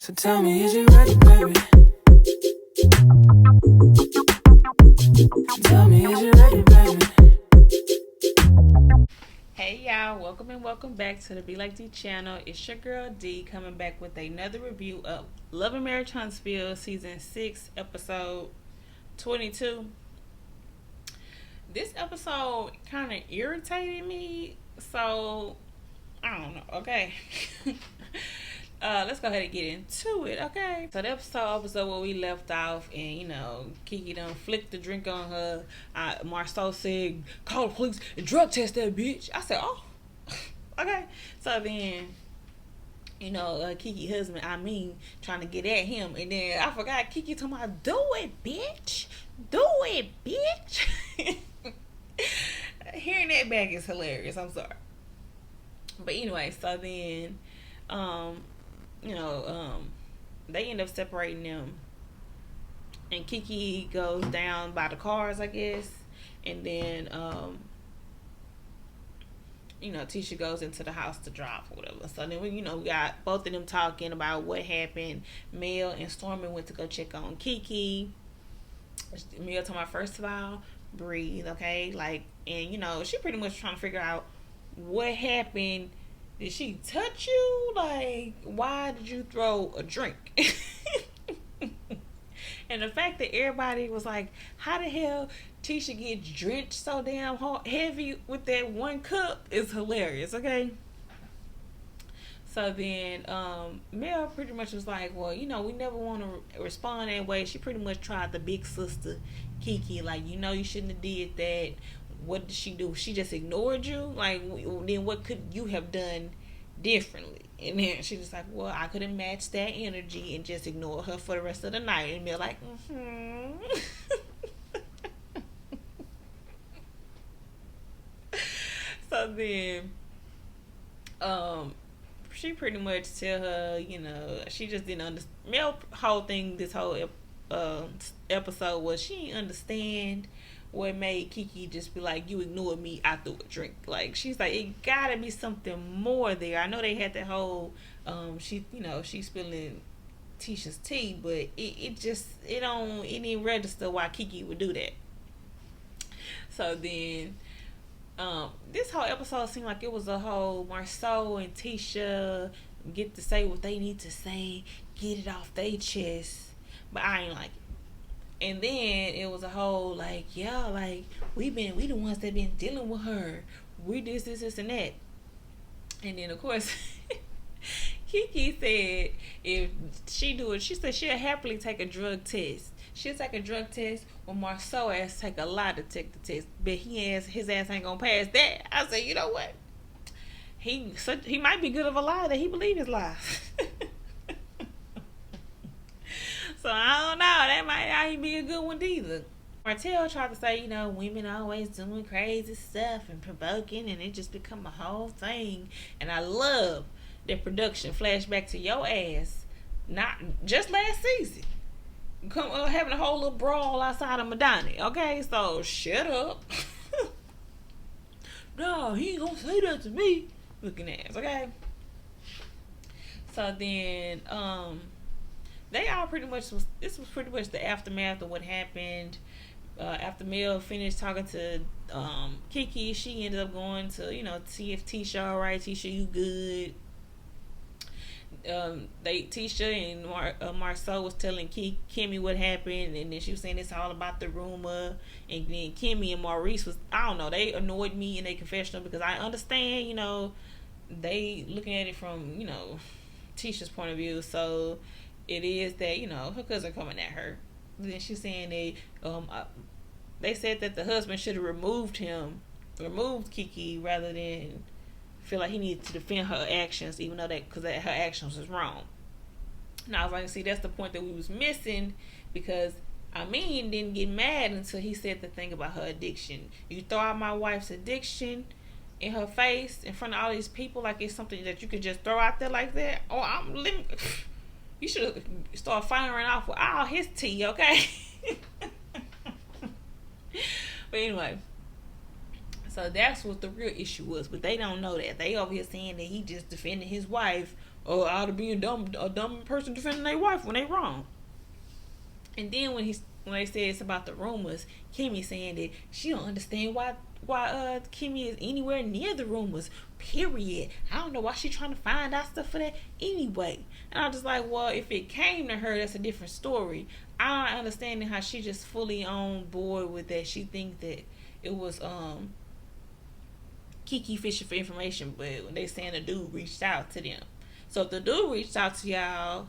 So tell me, is you ready, baby? Tell me, is you ready, baby? Hey y'all, welcome back to the Be Like D channel. It's your girl D coming back with another review of Love and Marriage Huntsville season 6 episode 22. This episode kind of irritated me, so I don't know. Okay. Let's go ahead and get into it, okay? So the episode where we left off, and Kiki done flicked the drink on her. Marceau said, "Call the police and drug test that bitch." I said, "Oh, okay." So then, Kiki husband, trying to get at him, and then I forgot Kiki talking about, "Do it, bitch, do it, bitch." Hearing that back is hilarious. I'm sorry, but anyway, so then, they end up separating them, and Kiki goes down by the cars, I guess, and then Tisha goes into the house to drop or whatever. So then we got both of them talking about what happened. Mel and Stormy went to go check on Kiki. Mel told me, first of all, breathe, okay? And she pretty much trying to figure out what happened. Did she touch you? Like, why did you throw a drink? And the fact that everybody was like, how the hell Tisha gets drenched so damn heavy with that one cup is hilarious, okay? So then Mel pretty much was like, well, we never want to respond that way. She pretty much tried the big sister, Kiki, like, you shouldn't have did that. What did she do? She just ignored you? Like, then what could you have done differently? And then she was like, well, I could have matched that energy and just ignored her for the rest of the night. And be like, So then, she pretty much tell her, she just didn't understand. Mel whole thing, this whole episode was she didn't understand what made Kiki just be like, you ignored me, I threw a drink. Like, she's like, it gotta be something more there. I know they had that whole she's spilling Tisha's tea, but it didn't register why Kiki would do that. So then this whole episode seemed like it was a whole Marceau and Tisha get to say what they need to say, get it off their chest, but I ain't like it. And then it was a whole like, yeah, like we the ones that been dealing with her. We this, and that. And then of course Kiki said if she do it, she said she'll happily take a drug test. She'll take a drug test when Marceau ass take a lie detector test, but his ass ain't gonna pass that. I said, you know what? He might be good of a liar that he believe his lies. So I don't know. That might not be a good one either. Martell tried to say, women always doing crazy stuff and provoking, and it just become a whole thing. And I love that production flashback to your ass, not just last season. Having a whole little brawl outside of Madonna. Okay, so shut up. No, he ain't gonna say that to me. Looking ass, okay? So then, they all pretty much this was pretty much the aftermath of what happened. After Mel finished talking to Kiki, she ended up going to see if Tisha alright. Tisha, you good? Tisha and Marceau was telling Kimmy what happened, and then she was saying it's all about the rumor. And then Kimmy and Maurice was, I don't know, they annoyed me in their confessional because I understand, they looking at it from Tisha's point of view. So it is that her cousin coming at her. Then she's saying they said that the husband should have removed Kiki rather than feel like he needed to defend her actions, even though because her actions was wrong. And I was like, see, that's the point that we was missing, because didn't get mad until he said the thing about her addiction. You throw out my wife's addiction in her face in front of all these people like it's something that you could just throw out there like that. Oh, I'm living. You should start firing off with all his tea, okay? But anyway, so that's what the real issue was. But they don't know that. They over here saying that he just defended his wife or out of being a dumb person defending their wife when they wrong. And then when they said it's about the rumors, Kimmy saying that she don't understand why Kimmy is anywhere near the rumors. Period. I don't know why she trying to find out stuff for that anyway. And I'm just like, well, if it came to her, that's a different story. I don't understand how she just fully on board with that. She think that it was Kiki fishing for information, but when they saying the dude reached out to them. So if the dude reached out to y'all,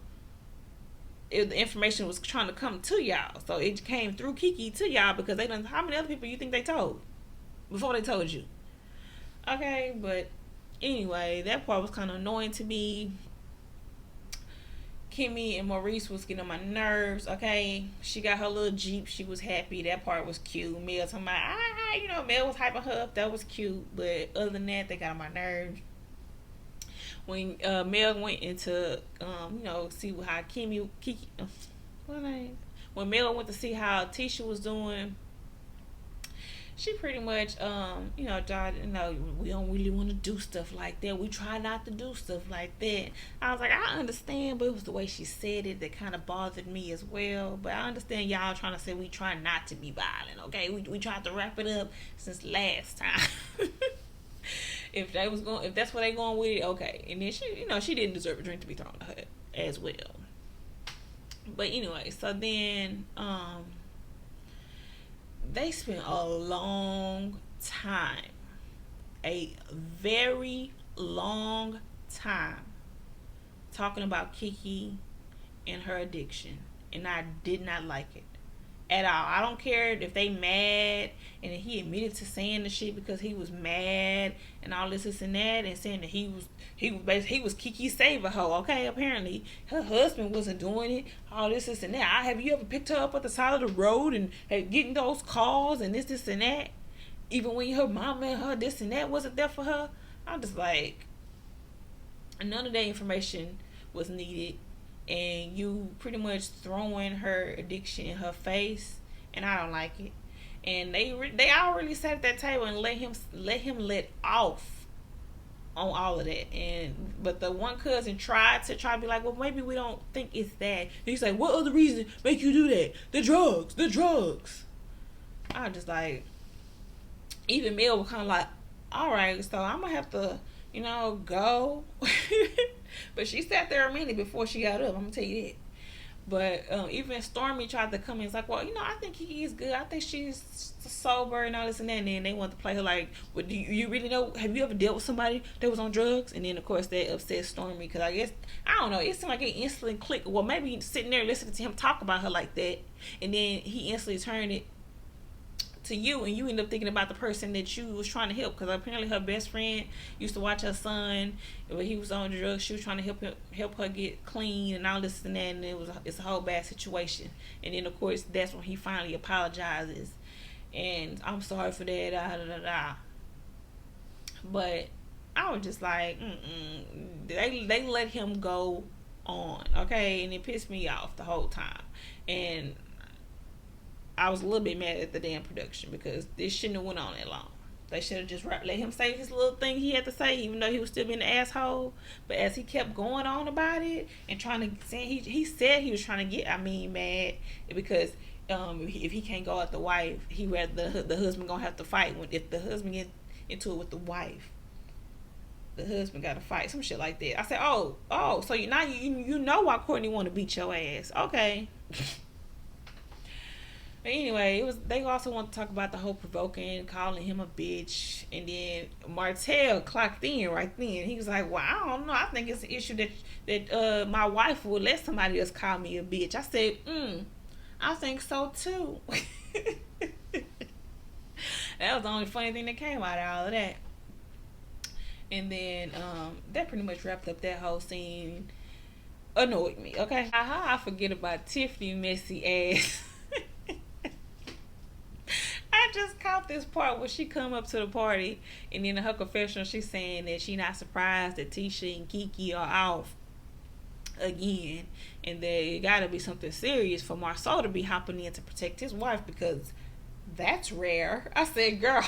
the information was trying to come to y'all. So it came through Kiki to y'all because they done. How many other people you think they told before they told you? Okay, but anyway, that part was kind of annoying to me. Kimmy and Maurice was getting on my nerves. Okay, she got her little Jeep. She was happy. That part was cute. Mel talking about, Mel was hyping her up. That was cute. But other than that, they got on my nerves. When Mel went into, see how Kiki, what name? When Mel went to see how Tisha was doing, she pretty much, we don't really want to do stuff like that. We try not to do stuff like that. I was like, I understand, but it was the way she said it that kind of bothered me as well. But I understand y'all trying to say we try not to be violent, okay? We tried to wrap it up since last time. If that's where they going with it, okay. And then she didn't deserve a drink to be thrown to her as well. But anyway, so then, they spent a long time, a very long time, talking about Kiki and her addiction, and I did not like it at all. I don't care if they mad, and he admitted to saying the shit because he was mad and all this and that, and saying that he was Kiki's saver hoe. Okay, apparently her husband wasn't doing it. All this and that. Have you ever picked her up at the side of the road and getting those calls and this and that? Even when her mama and her this and that wasn't there for her. I'm just like, none of that information was needed. And you pretty much throwing her addiction in her face, and I don't like it. And they all really sat at that table and let him let off on all of that. But the one cousin tried to be like, well, maybe we don't think it's that. And he's like, what other reason make you do that? The drugs. I was just like, even Mel was kind of like, all right, so I'm gonna have to, go. But she sat there a minute before she got up. I'm gonna tell you that. But even Stormy tried to come in. It's like, well, I think Kiki is good. I think she's sober and all this and that. And then they want to play her like, well, do you really know? Have you ever dealt with somebody that was on drugs? And then of course that upset Stormy because I guess, I don't know, it seemed like it instantly clicked. Well, maybe sitting there listening to him talk about her like that, and then he instantly turned it to you, and you end up thinking about the person that you was trying to help, because apparently her best friend used to watch her son when he was on drugs. She was trying to help her get clean and all this and that, and it's a whole bad situation. And then of course that's when he finally apologizes, and I'm sorry for that, But I was just like, they let him go on, okay, and it pissed me off the whole time. And I was a little bit mad at the damn production because this shouldn't have went on that long. They should have just let him say his little thing he had to say, even though he was still being an asshole. But as he kept going on about it and trying to say, he said he was trying to get, mad because if he can't go at the wife, he rather the husband gonna have to fight. If the husband get into it with the wife, the husband got to fight, some shit like that. I said, oh, so now you know why Courtney want to beat your ass, okay? But anyway, they also want to talk about the whole provoking, calling him a bitch, and then Martell clocked in right then. He was like, well, I don't know. I think it's an issue that my wife would let somebody else call me a bitch. I said, I think so too. That was the only funny thing that came out of all of that. And then that pretty much wrapped up that whole scene. Annoyed me, okay? I forget about Tiffany messy ass. I just caught this part where she come up to the party, and then in her confessional she's saying that she not surprised that Tisha and Kiki are off again, and that it gotta be something serious for Marceau to be hopping in to protect his wife, because that's rare. I said, girl,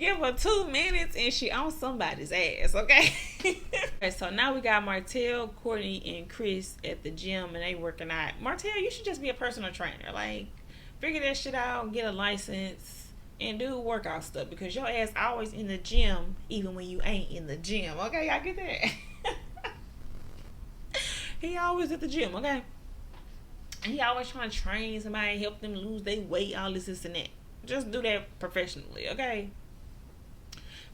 Give her 2 minutes and she on somebody's ass, okay? Okay, so now we got Martell, Courtney, and Chris at the gym and they working out. Martell, you should just be a personal trainer. Like, figure that shit out, get a license, and do workout stuff because your ass always in the gym even when you ain't in the gym. Okay, y'all get that? He always at the gym, okay? He always trying to train somebody, help them lose their weight, all this and that. Just do that professionally, okay?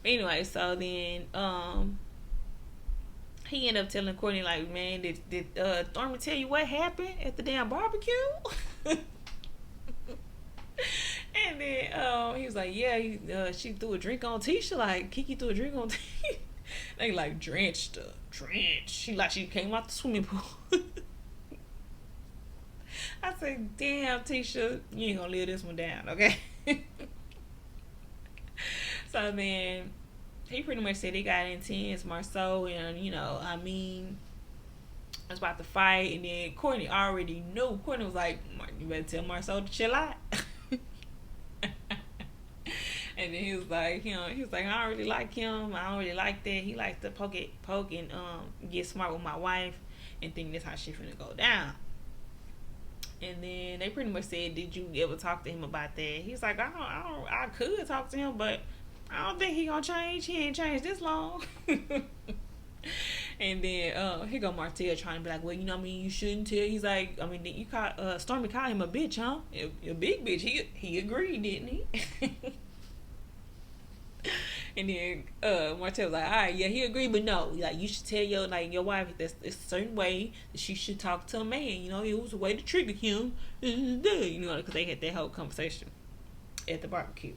But anyway, so then he ended up telling Courtney, like, man, did Stormy tell you what happened at the damn barbecue? And then he was like, yeah, she threw a drink on Tisha, like Kiki threw a drink on Tisha. They like drenched her. She came out the swimming pool. I said, damn, Tisha, you ain't gonna live this one down, okay? So then he pretty much said he got intense, Marceau, and I was about to fight, and then Courtney already knew. Courtney was like, you better tell Marceau to chill out. And then he was like, I don't really like him. I don't really like that. He likes to poke and get smart with my wife and think that's how shit finna go down. And then they pretty much said, did you ever talk to him about that? He's like, I could talk to him, but I don't think he gonna change. He ain't changed this long. And then here go Martell trying to be like, well, you shouldn't tell. He's like, you called Stormy called him a bitch, huh? A big bitch. He agreed, didn't he? And then Martell was like, all right, yeah, he agreed, but no, like, you should tell your wife that's a certain way that she should talk to a man. It was a way to trigger him. Because they had that whole conversation at the barbecue.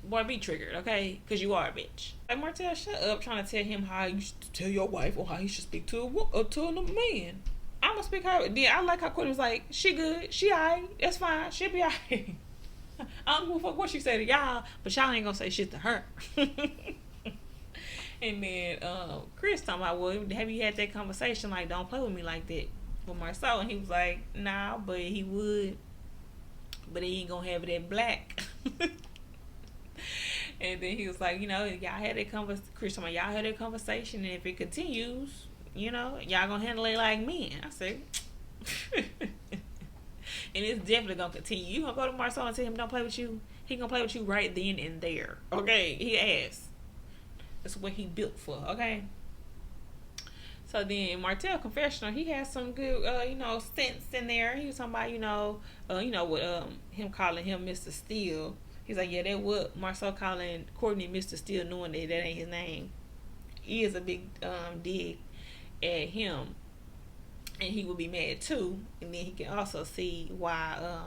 Boy, be triggered, okay? Because you are a bitch. Like, Martell, shut up, trying to tell him how you should tell your wife or how he should speak to a man. I'm gonna speak her. I like how Courtney was like, she good, she alright, that's fine, she'll be alright. I don't give a fuck what she said to y'all, but y'all ain't gonna say shit to her. And then Chris talking about, well, have you had that conversation? Like, don't play with me like that with Marceau. And he was like, nah, but he would, but he ain't gonna have it in black. And then he was like, y'all had that Chris talking about, y'all had that conversation, and if it continues, y'all gonna handle it like men. I said, and it's definitely gonna continue. You gonna go to Marceau and tell him don't play with you? He gonna play with you right then and there. Okay, he asked. That's what he built for. Okay. So then Martell confessional, he has some good, sense in there. He was talking about, with him calling him Mr. Steele. He's like, yeah, that what Marceau calling Courtney Mr. Steele, knowing that ain't his name. He is a big dig at him. And he would be mad too. And then he can also see why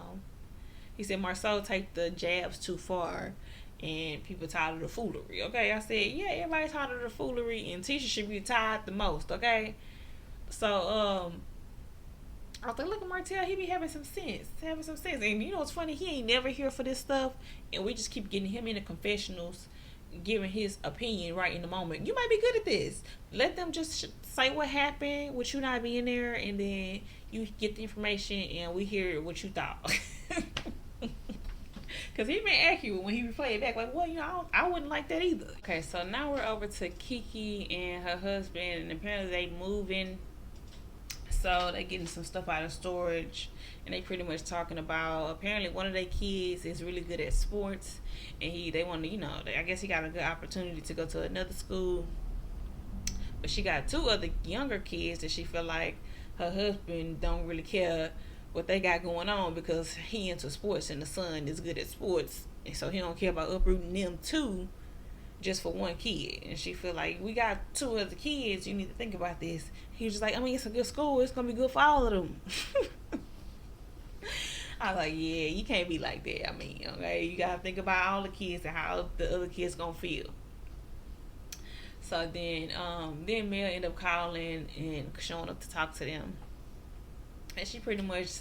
he said Marceau take the jabs too far and people tired of the foolery. Okay, I said, yeah, everybody's tired of the foolery and Tisha should be tired the most, okay? So I was like, look at Martell, he be having some sense. And it's funny, he ain't never here for this stuff, and we just keep getting him in the confessionals, giving his opinion right in the moment. You might be good at this. Let them just say what happened with you not being there, and then you get the information and we hear what you thought. Because he been accurate when he replay it back, like, well, I wouldn't like that either. Okay, so now we're over to Kiki and her husband, and apparently they moving. So they getting some stuff out of storage, and they pretty much talking about, apparently one of their kids is really good at sports, and they want to, I guess he got a good opportunity to go to another school, but she got 2 other younger kids that she feel like her husband don't really care what they got going on because he into sports and the son is good at sports, and so he don't care about uprooting them 2 just for one kid. And she feel like, we got 2 other kids, you need to think about this. He was just like, it's a good school, it's gonna be good for all of them. I was like, yeah, you can't be like that. Okay, you gotta think about all the kids and how the other kids gonna feel. So then Mel ended up calling and showing up to talk to them, and she pretty much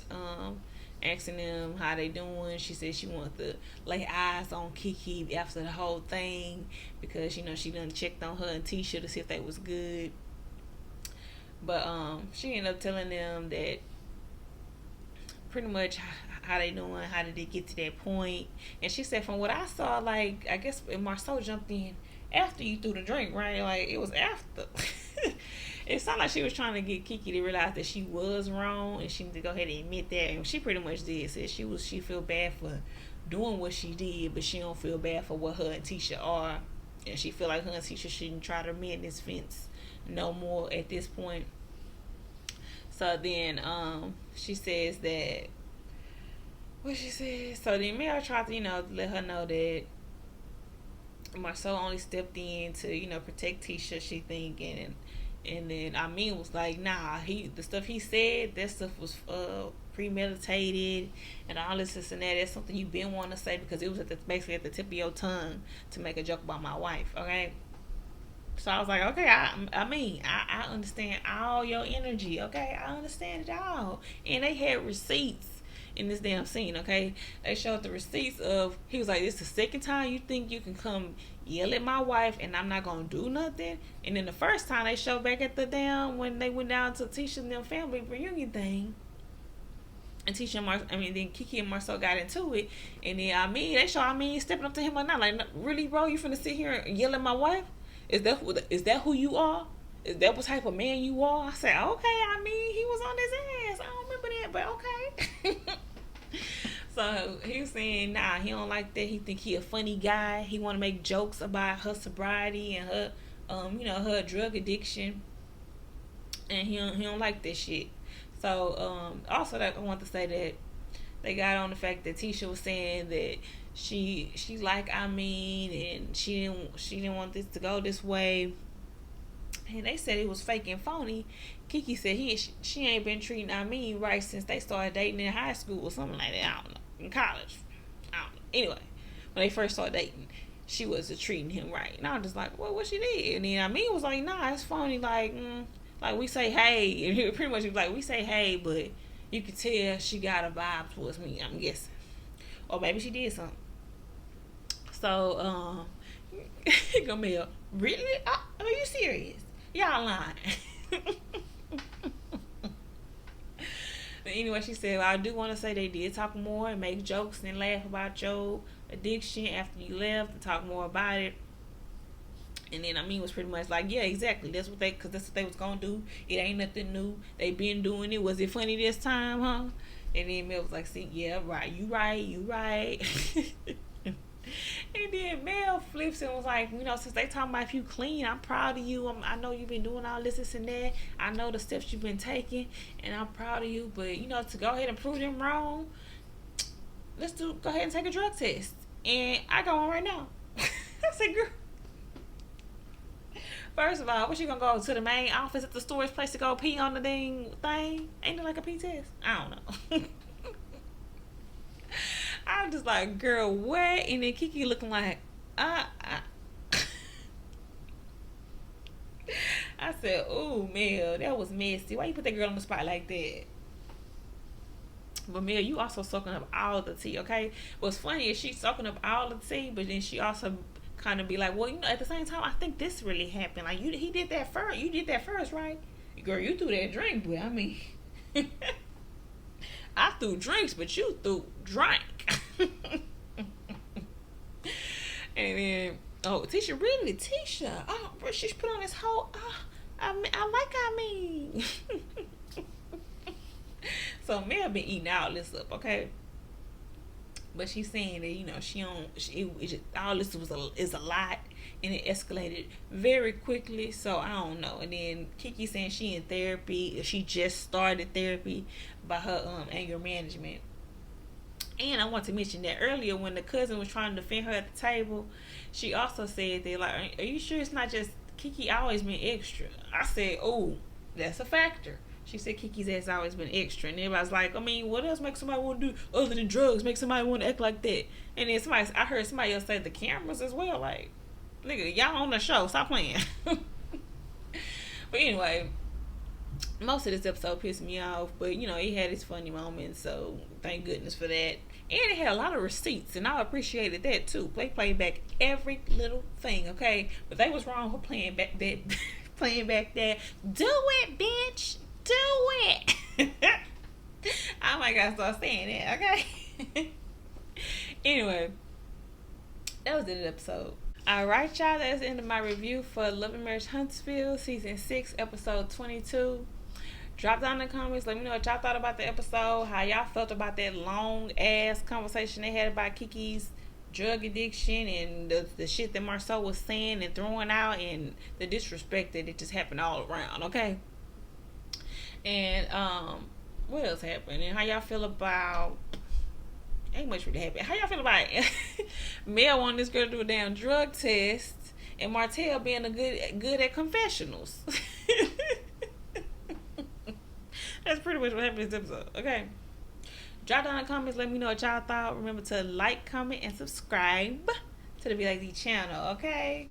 asking them how they doing. She said she wanted to lay eyes on Kiki after the whole thing because she done checked on her and Tisha to see if they was good. But she ended up telling them that pretty much how they doing, how did they get to that point. And she said, from what I saw, like, I guess Marceau jumped in after you threw the drink, right? Like, it was after. It sounded like she was trying to get Kiki to realize that she was wrong, and she needed to go ahead and admit that. And she pretty much did. Said she feel bad for doing what she did, but she don't feel bad for what her and Tisha are. And she feel like her and Tisha shouldn't try to mend this fence no more at this point. So then she says that, what she says, so then Mel tried to, let her know that Marceau only stepped in to, protect Tisha, she thinking, and then Amin was like, nah, the stuff he said, that stuff was premeditated and all this and that. That's something you've been wanting to say, because it was basically at the tip of your tongue to make a joke about my wife, okay? So I was like, okay, I understand all your energy, okay? I understand it all. And they had receipts in this damn scene, okay? They showed the receipts of, he was like, this is the second time you think you can come yell at my wife and I'm not gonna do nothing. And then the first time they showed back at the when they went down to Tisha and them family reunion thing, and then Kiki and Marceau got into it, and then they show stepping up to him like, really, bro, you finna sit here and yell at my wife? Is that who you are? Is that what type of man you are? I said, okay, he was on his ass. I don't remember that, but okay. So he was saying, nah, he don't like that. He think he a funny guy. He want to make jokes about her sobriety and her, her drug addiction. And he don't like that shit. So, also that I want to say that they got on the fact that Tisha was saying that she like and she didn't want this to go this way. And they said it was fake and phony. Kiki said she ain't been treating right since they started dating in high school or something like that. I don't know. In college. I don't know. Anyway, when they first started dating, she wasn't treating him right. And I was just like, well, what she did? And then was like, nah, it's phony. Like we say hey. And he pretty much was like, we say hey, but you could tell she got a vibe towards me, I'm guessing. Or maybe she did something. So, Gamil, really? Are you serious? Y'all lying. But anyway, she said, well, I do want to say they did talk more and make jokes and laugh about your addiction after you left and talk more about it. And then was pretty much like, yeah, exactly. That's what that's what they was going to do. It ain't nothing new. They been doing it. Was it funny this time, huh? And then Mel was like, see, yeah, right. You right. And then Mel flips and was like, since they talking about if you clean, I'm proud of you. I know you've been doing all this and that. I know the steps you've been taking, and I'm proud of you. But, to go ahead and prove them wrong, go ahead and take a drug test. And I got one right now. I said, girl, first of all, what you gonna go to the main office at the storage place to go pee on the dang thing? Ain't it like a pee test? I don't know. I'm just like, girl, what? And then Kiki looking like, I said, ooh, Mel, that was messy. Why you put that girl on the spot like that? But Mel, you also soaking up all the tea, okay? What's funny is she's soaking up all the tea, but then she also kind of be like, well, at the same time, I think this really happened. Like, he did that first. You did that first, right? Girl, you threw that drink, but I threw drinks, but you threw drink. And then, Tisha, really? Tisha? Oh, she's put on this whole, I like So Mel been eating all this up, okay? But she's saying that, all this is a lot, and it escalated very quickly. So I don't know. And then Kiki saying she in therapy. She just started therapy by her anger management. And I want to mention that earlier when the cousin was trying to defend her at the table, she also said that, like, are you sure it's not just Kiki always been extra? I said, oh, that's a factor. She said Kiki's ass always been extra. And everybody's like, what else makes somebody want to do other than drugs? Make somebody want to act like that? And then I heard somebody else say the cameras as well. Like, nigga, y'all on the show. Stop playing. But anyway, most of this episode pissed me off. But, it had its funny moments. So, thank goodness for that. And it had a lot of receipts. And I appreciated that, too. They played back every little thing, okay? But they was wrong for playing back that. Do it, bitch. Do it. I'm Somebody gotta start saying that, okay? Anyway, that was the end of the episode. Alright, y'all, that's the end of my review for Love and Marriage Huntsville, Season 6, Episode 22. Drop down in the comments. Let me know what y'all thought about the episode. How y'all felt about that long-ass conversation they had about Kiki's drug addiction and the shit that Marceau was saying and throwing out and the disrespect that it just happened all around, okay? And what else happened? And how y'all feel about... Ain't much really happened. How y'all feel about Mel wanting this girl to do a damn drug test and Martell being good at confessionals? That's pretty much what happened in this episode, okay? Drop down in the comments. Let me know what y'all thought. Remember to like, comment, and subscribe to the Be Like Dee channel, okay?